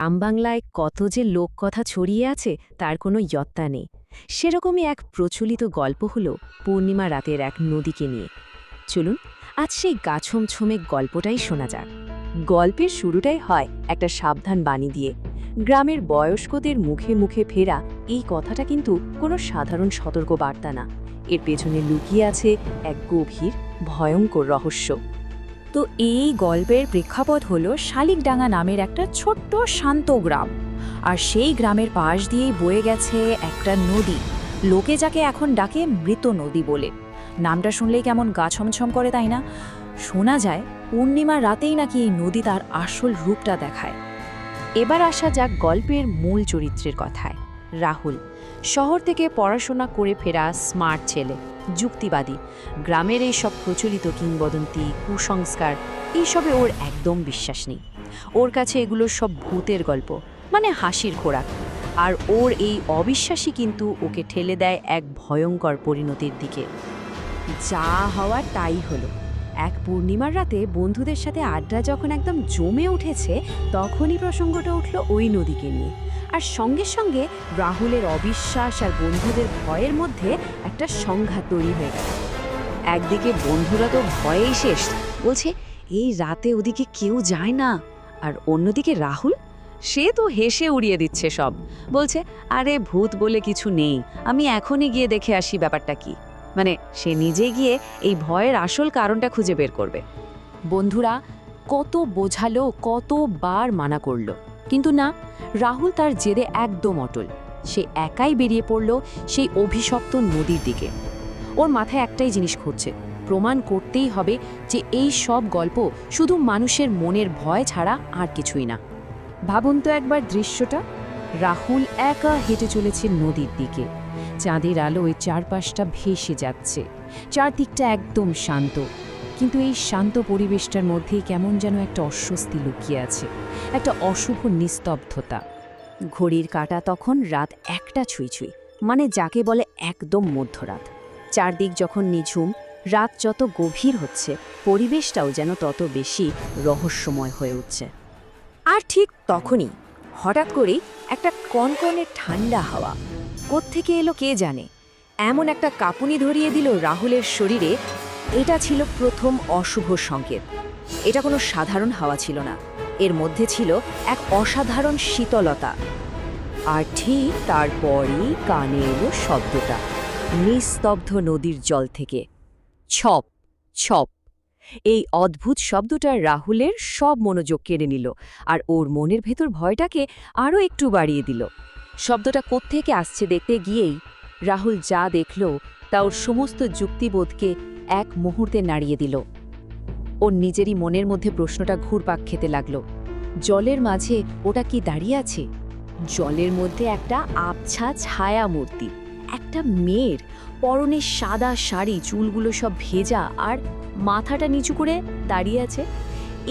গ্রামবাংলায় কত যে লোককথা ছড়িয়ে আছে তার কোনো ইয়ত্তা নেই। সেরকমই এক প্রচলিত গল্প হলো পূর্ণিমা রাতের এক নদীকে নিয়ে। চলুন আজ সেই গাছমছমে গল্পটাই শোনা যাক। গল্পের শুরুটাই হয় একটা সাবধান বাণী দিয়ে। গ্রামের বয়স্কদের মুখে মুখে ফেরা এই কথাটা কিন্তু কোনো সাধারণ সতর্কবার্তা না, এর পেছনে লুকিয়ে আছে এক গভীর ভয়ঙ্কর রহস্য। তো এই গল্পের প্রেক্ষাপট হলো শালিকডাঙ্গা নামের একটা ছোট্ট শান্ত গ্রাম। আর সেই গ্রামের পাশ দিয়েই বয়ে গেছে একটা নদী, লোকে যাকে এখন ডাকে মৃত নদী বলে। নামটা শুনলেই কেমন গা ছমছম করে, তাই না? শোনা যায় পূর্ণিমার রাতেই নাকি এই নদী তার আসল রূপটা দেখায়। এবার আসা যাক গল্পের মূল চরিত্রের কথায়। রাহুল শহর থেকে পড়াশোনা করে ফেরা স্মার্ট ছেলে, যুক্তিবাদী। গ্রামের এই সব প্রচলিত কিংবদন্তি, কুসংস্কার এইসবে ওর একদম বিশ্বাস নেই। ওর কাছে এগুলো সব ভূতের গল্প, মানে হাসির খোরাক। আর ওর এই অবিশ্বাসী কিন্তু ওকে ঠেলে দেয় এক ভয়ঙ্কর পরিণতির দিকে। যা হওয়ার তাই হলো। এক পূর্ণিমার রাতে বন্ধুদের সাথে আড্ডা যখন একদম জমে উঠেছে, তখনই প্রসঙ্গটা উঠল ওই নদীকে নিয়ে। আর সঙ্গে সঙ্গে রাহুলের অবিশ্বাস আর বন্ধুদের ভয়ের মধ্যে একটা সংঘাত তৈরি হয়ে গেল। একদিকে বন্ধুরা তো ভয়েই শেষ, বলছে এই রাতে ওদিকে কেউ যায় না। আর অন্যদিকে রাহুল, সে তো হেসে উড়িয়ে দিচ্ছে সব, বলছে আরে ভূত বলে কিছু নেই, আমি এখনই গিয়ে দেখে আসি ব্যাপারটা কি। মানে সে নিজে গিয়ে এই ভয়ের আসল কারণটা খুঁজে বের করবে। বন্ধুরা কত বোঝালো, কতবার মানা করলো, কিন্তু না, রাহুল তার জেদে একদম অটল। সে একাই বেরিয়ে পড়ল সেই অভিশপ্ত নদীর দিকে। ওর মাথায় একটাই জিনিস ঘুরছে, প্রমাণ করতেই হবে যে এই সব গল্প শুধু মানুষের মনের ভয় ছাড়া আর কিছুই না। ভাবুন তো একবার দৃশ্যটা। রাহুল একা হেঁটে চলেছে নদীর দিকে। চাঁদের আলোয় চারপাশটা ভেসে যাচ্ছে, চারদিকটা একদম শান্ত। কিন্তু এই শান্ত পরিবেশটার মধ্যেই কেমন যেন একটা অস্বস্তি লুকিয়ে আছে, একটা অশুভ নিস্তব্ধতা। ঘড়ির কাঁটা তখন রাত 1টা ছুঁই ছুঁই, মানে যাকে বলে একদম মধ্যরাত। চারদিক যখন নিঝুম, রাত যত গভীর হচ্ছে, পরিবেশটাও যেন তত বেশি রহস্যময় হয়ে উঠছে। আর ঠিক তখনই হঠাৎ করেই একটা কনকনে ঠান্ডা হাওয়া কোত্থেকে এলো কে জানে, এমন একটা কাঁপুনি ধরিয়ে দিল রাহুলের শরীরে। এটা ছিল প্রথম অশুভ সংকেত। এটা কোনো সাধারণ হাওয়া ছিল না, এর মধ্যে ছিল এক অসাধারণ শীতলতা। আর ঠিক তারপরই কানে এলো শব্দটা, নিস্তব্ধ নদীর জল থেকে ছপ ছপ। এই অদ্ভুত শব্দটা রাহুলের সব মনোযোগ কেড়ে নিল, আর ওর মনের ভেতর ভয়টাকে আরও একটু বাড়িয়ে দিল। শব্দটা কোত্থেকে আসছে দেখতে গিয়েই রাহুল যা দেখল তা ওর সমস্ত যুক্তিবোধকে এক মুহূর্তে নাড়িয়ে দিল। ওর নিজেরই মনের মধ্যে প্রশ্নটা ঘুরপাক খেতে লাগল, জলের মাঝে ওটা কি দাঁড়িয়ে আছে? জলের মধ্যে একটা আবছা ছায়া মূর্তি, একটা মেয়ের পরনে সাদা শাড়ি, চুলগুলো সব ভেজা আর মাথাটা নিচু করে দাঁড়িয়ে আছে।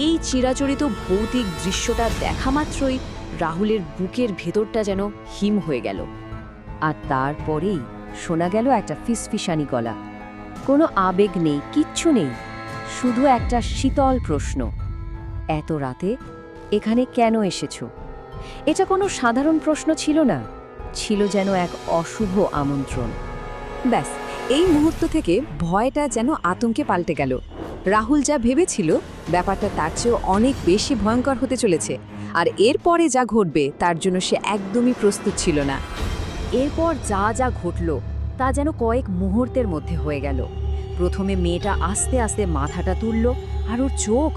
এই চিরাচরিত ভৌতিক দৃশ্যটা দেখা মাত্রই রাহুলের বুকের ভেতরটা যেন হিম হয়ে গেল। আর তারপরেই শোনা গেল একটা ফিসফিসানি গলা। কোনো আবেগ নেই, কিচ্ছু নেই, শুধু একটা শীতল প্রশ্ন, এত রাতে এখানে কেন এসেছো? এটা কোনো সাধারণ প্রশ্ন ছিল না, ছিল যেন এক অশুভ আমন্ত্রণ। ব্যাস, এই মুহূর্ত থেকে ভয়টা যেন আতঙ্কে পাল্টে গেল। রাহুল যা ভেবেছিল ব্যাপারটা তার চেয়েও অনেক বেশি ভয়ঙ্কর হতে চলেছে, আর এরপরে যা ঘটবে তার জন্য সে একদমই প্রস্তুত ছিল না। এরপর যা যা ঘটল তা যেন কয়েক মুহূর্তের মধ্যে হয়ে গেল। প্রথমে মেয়েটা আস্তে আস্তে মাথাটা তুলল, আর ওর চোখ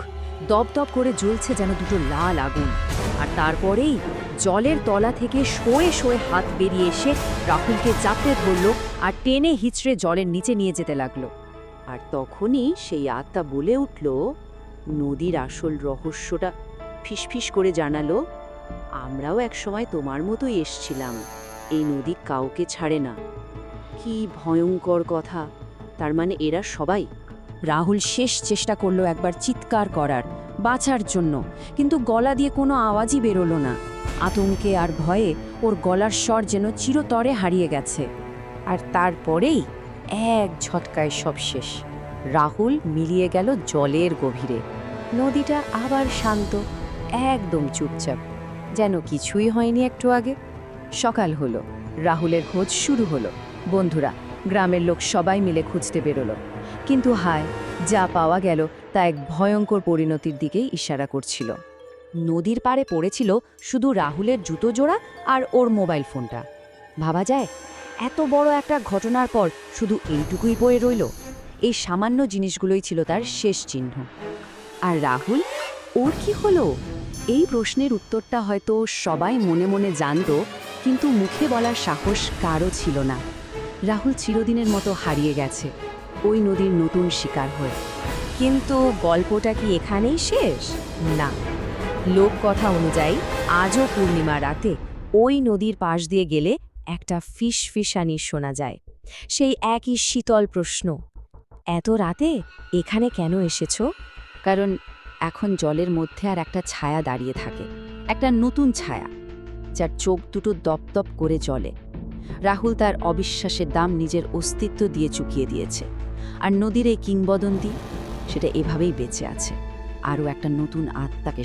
দপদপ করে জ্বলছে যেন দুটো লাল আগুন। আর তারপরেই জলের তলা থেকে শোয়ে শোয়ে হাত বেরিয়ে এসে রাহুলকে জাপটে ধরল আর টেনে হিচড়ে জলের নিচে নিয়ে যেতে লাগলো। আর তখনই সেই আত্মা বলে উঠল, নদীর আসল রহস্যটা ফিসফিস করে জানালো, আমরাও একসময় তোমার মতোই এসছিলাম, এই নদী কাউকে ছাড়ে না। কি ভয়ঙ্কর কথা! তার মানে এরা সবাই? রাহুল শেষ চেষ্টা করলো একবার চিৎকার করার, বাঁচার জন্য, কিন্তু গলা দিয়ে কোনো আওয়াজই বেরোলো না। আতঙ্কে আর ভয়ে ওর গলার স্বর যেন চিরতরে হারিয়ে গেছে। আর তারপরেই এক ঝটকায় সব শেষ। রাহুল মিলিয়ে গেল জলের গভীরে। নদীটা আবার শান্ত, একদম চুপচাপ। যেন কিছুই হয়নি একটু আগে। সকাল হলো, রাহুলের খোঁজ শুরু হলো। বন্ধুরা, গ্রামের লোক সবাই মিলে খুঁজতে বেরোলো। কিন্তু হায়, যা পাওয়া গেল তা এক ভয়ঙ্কর পরিণতির দিকেই ইশারা করছিল। নদীর পাড়ে পড়েছিল শুধু রাহুলের জুতো জোড়া আর ওর মোবাইল ফোনটা। ভাবা যায়, এত বড় একটা ঘটনার পর শুধু এইটুকুই পড়ে রইল। এই সামান্য জিনিসগুলোই ছিল তার শেষ চিহ্ন। আর রাহুল, ওর কি হলো? এই প্রশ্নের উত্তরটা হয়তো সবাই মনে মনে জানতো, কিন্তু মুখে বলার সাহস কারও ছিল না। রাহুল চিরদিনের মতো হারিয়ে গেছে ওই নদীর নতুন শিকার হয়ে। কিন্তু গল্পটা কি এখানেই শেষ? না। লোককথা অনুযায়ী আজও পূর্ণিমা রাতে ওই নদীর পাশ দিয়ে গেলে একটা ফিসফিসানি শোনা যায়। সেই একই শীতল প্রশ্ন, এত রাতে এখানে কেন এসেছো? কারণ এখন জলের মধ্যে আর একটা ছায়া দাঁড়িয়ে থাকে, একটা নতুন ছায়া, যার চোখ দুটো দপদপ করে জ্বলে। রাহুল তার অবিশ্বাসের দাম নিজের অস্তিত্ব দিয়ে চুকিয়ে দিয়েছে। আর নদীর এই কিংবদন্তি, সেটা এভাবেই বেঁচে আছে, আরও একটা নতুন আত্মাকে